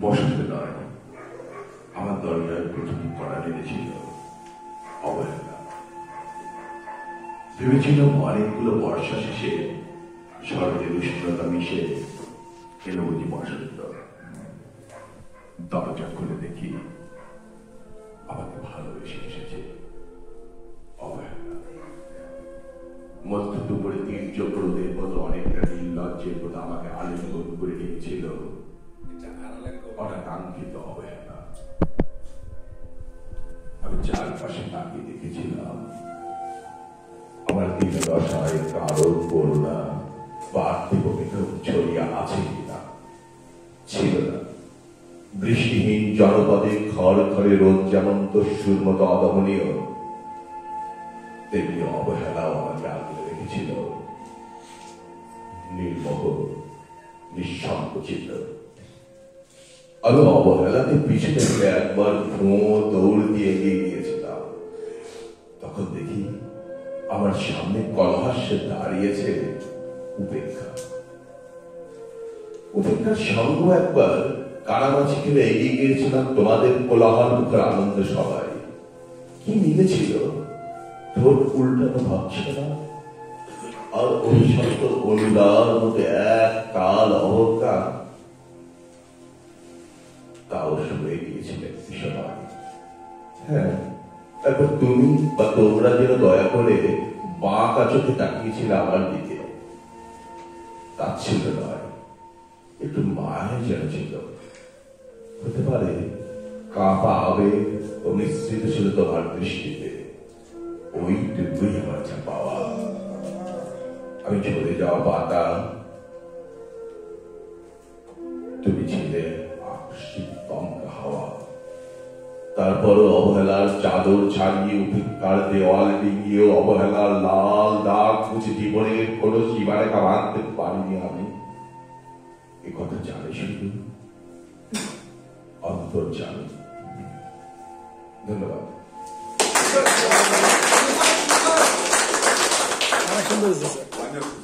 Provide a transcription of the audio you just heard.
বসন্ত নয়, আমার দরজায় প্রথম কড়া নেড়েছিল অবহেলা। ভেবেছিলাম অনেকগুলো বর্ষা শেষে শরতের উষ্ণতা মিশে এলো বুঝি বসন্ত। দরজা খুলে দেখি আমাকে ভালোবেসে এসেছে অবহেলা। মধ্য দুপুরে তীর্য ক্রোধের মতো অনেকটা নির্লজ্জের মতো আমাকে আলিঙ্গন করে নিয়েছিল অনাকাঙ্ক্ষিত অবহেলা। আমি চারপাশে তাকিয়ে দেখেছিলাম আমার দিন দশায় কারো করুণা বা আত্মীয়তা ছড়িয়ে আছে কিনা। ছিল না। বৃষ্টিহীন জনপদে খড় খড়ে রোদ যেমন দস্যুর মতো অদমনীয়, তেমনি অবহেলাও আমাকে আগলে রেখেছিল নির্মোহ, নিঃসংকোচিত। আমি অবহেলাকে পিছনে ফেলে একবার দৌড় দিয়ে এগিয়ে গিয়েছিলাম। তখন দেখি আমার সামনে কলহাস্যে দাঁড়িয়েছে উপেক্ষা। উপেক্ষার সঙ্গ একবার কানামাছি খেলে এগিয়ে গিয়েছিলাম তোমাদের কোলাহল মুখের আনন্দ সবাই। কি মিলেছিল ঠোঁট উল্টানো ভাবছিল না, আর অভিশপ্ত অনুদার মতো এক কাল অহংকার তাও শুয়ে গিয়েছিলেন সবাই। হ্যাঁ, তারপর তুমি বা তোমরা যেন দয়া করে বাঁকা চোখে তাকিয়েছিলে আমার দিকে। তাচ্ছিল্য নয়, একটু মায় যেন ছিল। হতে পারে কাঁপা আবেগ ও মিশ্রিত ছিল তোমার দৃষ্টিতে। ওইটুকুই আমার যা পাওয়া। আমি ঝরে যাওয়া পাতা, তুমি ছিলে আকস্মিক দমকা হাওয়া। তারপরও অবহেলার চাদর ছাড়িয়ে উপেক্ষার দেওয়াল ডিঙিয়ে অবহেলার লাল দাগ মুছে জীবনের কোন সীমারেখা বাঁধতে পারিনি আমি। এ কথা জানি শুধু অন্তর জানি। ধন্যবাদ। অনেক সুন্দর হয়েছে স্যার।